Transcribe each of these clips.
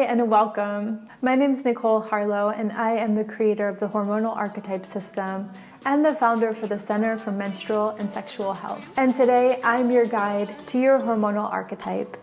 and welcome. My name is Nicole Harlow and I am the creator of the Hormonal Archetype system and the founder for the Center for Menstrual and Sexual Health. And today I'm your guide to your hormonal archetype.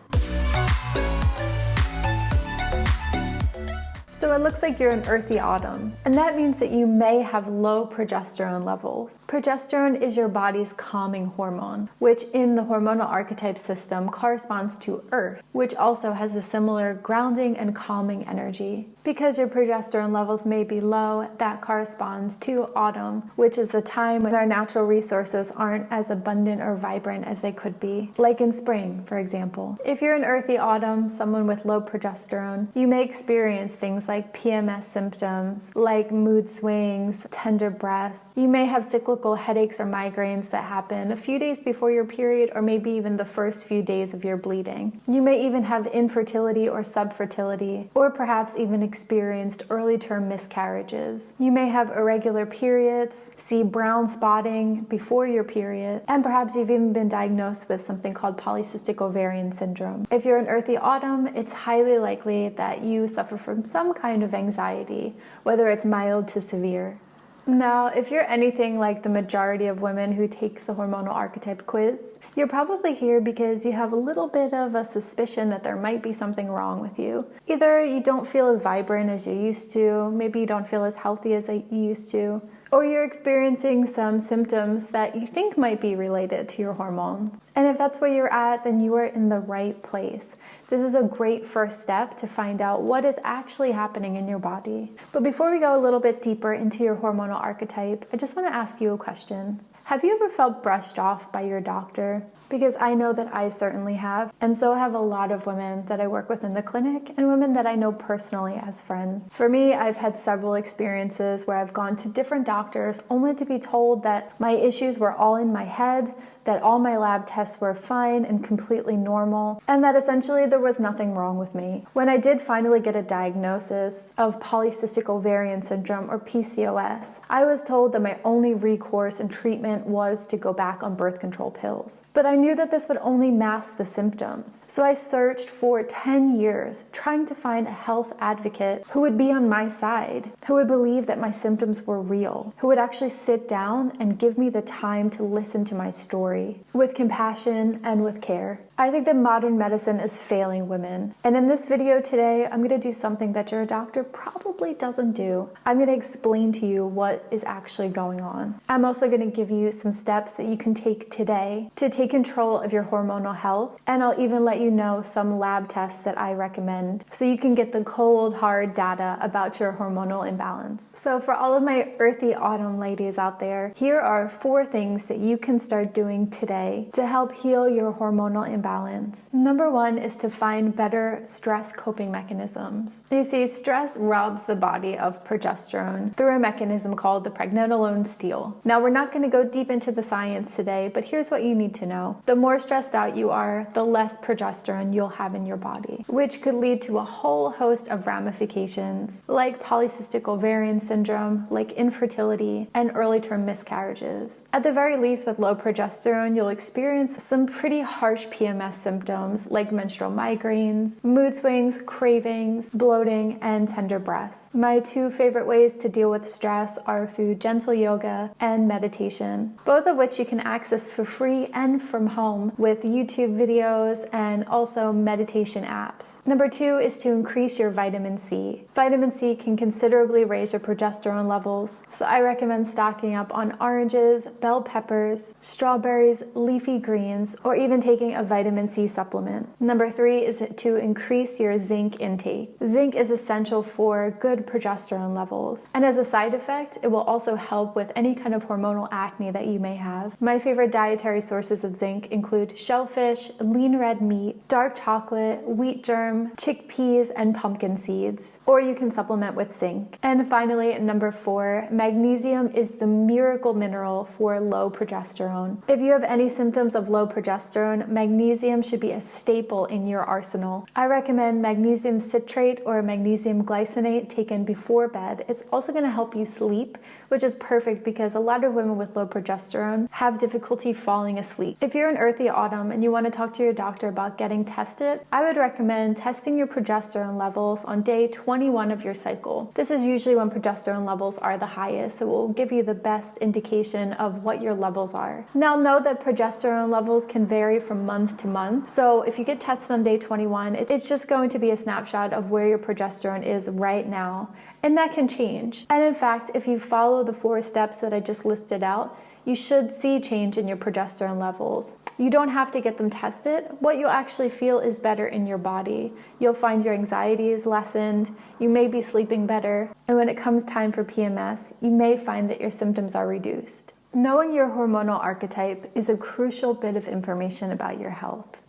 So it looks like you're an earthy autumn, and that means that you may have low progesterone levels. Progesterone is your body's calming hormone, which in the hormonal archetype system corresponds to Earth, which also has a similar grounding and calming energy. Because your progesterone levels may be low, that corresponds to autumn, which is the time when our natural resources aren't as abundant or vibrant as they could be, like in spring, for example. If you're an earthy autumn, someone with low progesterone, you may experience things like PMS symptoms, like mood swings, tender breasts. You may have cyclical headaches or migraines that happen a few days before your period, or maybe even the first few days of your bleeding. You may even have infertility or subfertility, or perhaps even experienced early-term miscarriages. You may have irregular periods, see brown spotting before your period, and perhaps you've even been diagnosed with something called polycystic ovarian syndrome. If you're an earthy autumn, it's highly likely that you suffer from some kind of anxiety, whether it's mild to severe. Now, if you're anything like the majority of women who take the hormonal archetype quiz, you're probably here because you have a little bit of a suspicion that there might be something wrong with you. Either you don't feel as vibrant as you used to, maybe you don't feel as healthy as you used to, or you're experiencing some symptoms that you think might be related to your hormones. And if that's where you're at, then you are in the right place. This is a great first step to find out what is actually happening in your body. But before we go a little bit deeper into your hormonal archetype, I just want to ask you a question. Have you ever felt brushed off by your doctor? Because I know that I certainly have, and so have a lot of women that I work with in the clinic and women that I know personally as friends. For me, I've had several experiences where I've gone to different doctors only to be told that my issues were all in my head, that all my lab tests were fine and completely normal, and that essentially there was nothing wrong with me. When I did finally get a diagnosis of polycystic ovarian syndrome, or PCOS, I was told that my only recourse and treatment was to go back on birth control pills. But I knew that this would only mask the symptoms. So I searched for 10 years trying to find a health advocate who would be on my side, who would believe that my symptoms were real, who would actually sit down and give me the time to listen to my story with compassion and with care. I think that modern medicine is failing women. And in this video today, I'm going to do something that your doctor probably doesn't do. I'm going to explain to you what is actually going on. I'm also going to give you some steps that you can take today to take control of your hormonal health. And I'll even let you know some lab tests that I recommend so you can get the cold, hard data about your hormonal imbalance. So for all of my earthy autumn ladies out there, here are 4 things that you can start doing today to help heal your hormonal imbalance. Number 1 is to find better stress coping mechanisms. You see, stress robs the body of progesterone through a mechanism called the pregnenolone steal. Now, we're not going to go deep into the science today, but here's what you need to know. The more stressed out you are, the less progesterone you'll have in your body, which could lead to a whole host of ramifications like polycystic ovarian syndrome, like infertility, and early-term miscarriages. At the very least, with low progesterone, you'll experience some pretty harsh PMS symptoms like menstrual migraines, mood swings, cravings, bloating, and tender breasts. My 2 favorite ways to deal with stress are through gentle yoga and meditation, both of which you can access for free and from home with YouTube videos and also meditation apps. Number 2 is to increase your vitamin C. Vitamin C can considerably raise your progesterone levels, so I recommend stocking up on oranges, bell peppers, strawberries, leafy greens, or even taking a vitamin C supplement. Number 3 is to increase your zinc intake. Zinc is essential for good progesterone levels, and as a side effect, it will also help with any kind of hormonal acne that you may have. My favorite dietary sources of zinc include shellfish, lean red meat, dark chocolate, wheat germ, chickpeas, and pumpkin seeds, or you can supplement with zinc. And finally, number 4, magnesium is the miracle mineral for low progesterone. If you you have any symptoms of low progesterone, magnesium should be a staple in your arsenal. I recommend magnesium citrate or magnesium glycinate taken before bed. It's also going to help you sleep, which is perfect because a lot of women with low progesterone have difficulty falling asleep. If you're an earthy autumn and you want to talk to your doctor about getting tested, I would recommend testing your progesterone levels on day 21 of your cycle. This is usually when progesterone levels are the highest, so it will give you the best indication of what your levels are. Now know that progesterone levels can vary from month to month, so if you get tested on day 21, it's just going to be a snapshot of where your progesterone is right now, and that can change. And in fact, if you follow the 4 steps that I just listed out, you should see change in your progesterone levels. You don't have to get them tested. What you'll actually feel is better in your body. You'll find your anxiety is lessened, you may be sleeping better, and when it comes time for PMS, you may find that your symptoms are reduced. Knowing your hormonal archetype is a crucial bit of information about your health.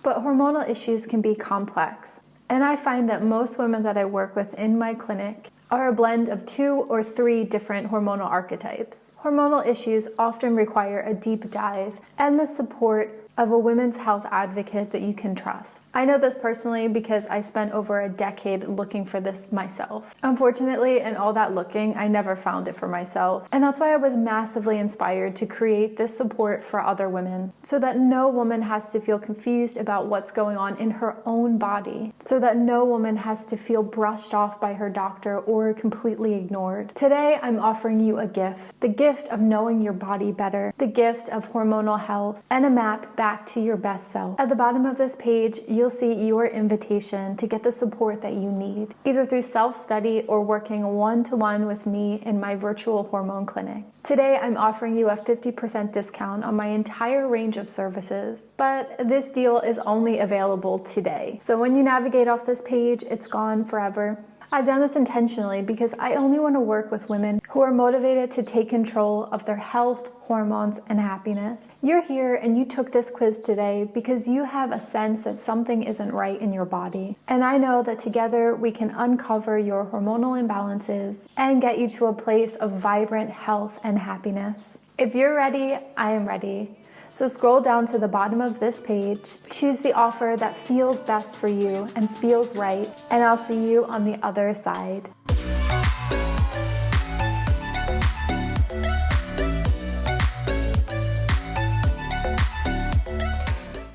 But hormonal issues can be complex, and I find that most women that I work with in my clinic are a blend of 2 or 3 different hormonal archetypes. Hormonal issues often require a deep dive and the support of a women's health advocate that you can trust. I know this personally because I spent over a decade looking for this myself. Unfortunately, in all that looking, I never found it for myself. And that's why I was massively inspired to create this support for other women, so that no woman has to feel confused about what's going on in her own body, so that no woman has to feel brushed off by her doctor or completely ignored. Today, I'm offering you a gift, the gift of knowing your body better, the gift of hormonal health, and a map back to your best self. At the bottom of this page, you'll see your invitation to get the support that you need, either through self-study or working one-to-one with me in my virtual hormone clinic. Today, I'm offering you a 50% discount on my entire range of services, but this deal is only available today. So when you navigate off this page, it's gone forever. I've done this intentionally because I only want to work with women who are motivated to take control of their health, hormones, and happiness. You're here and you took this quiz today because you have a sense that something isn't right in your body. And I know that together we can uncover your hormonal imbalances and get you to a place of vibrant health and happiness. If you're ready, I am ready. So scroll down to the bottom of this page, choose the offer that feels best for you and feels right, and I'll see you on the other side.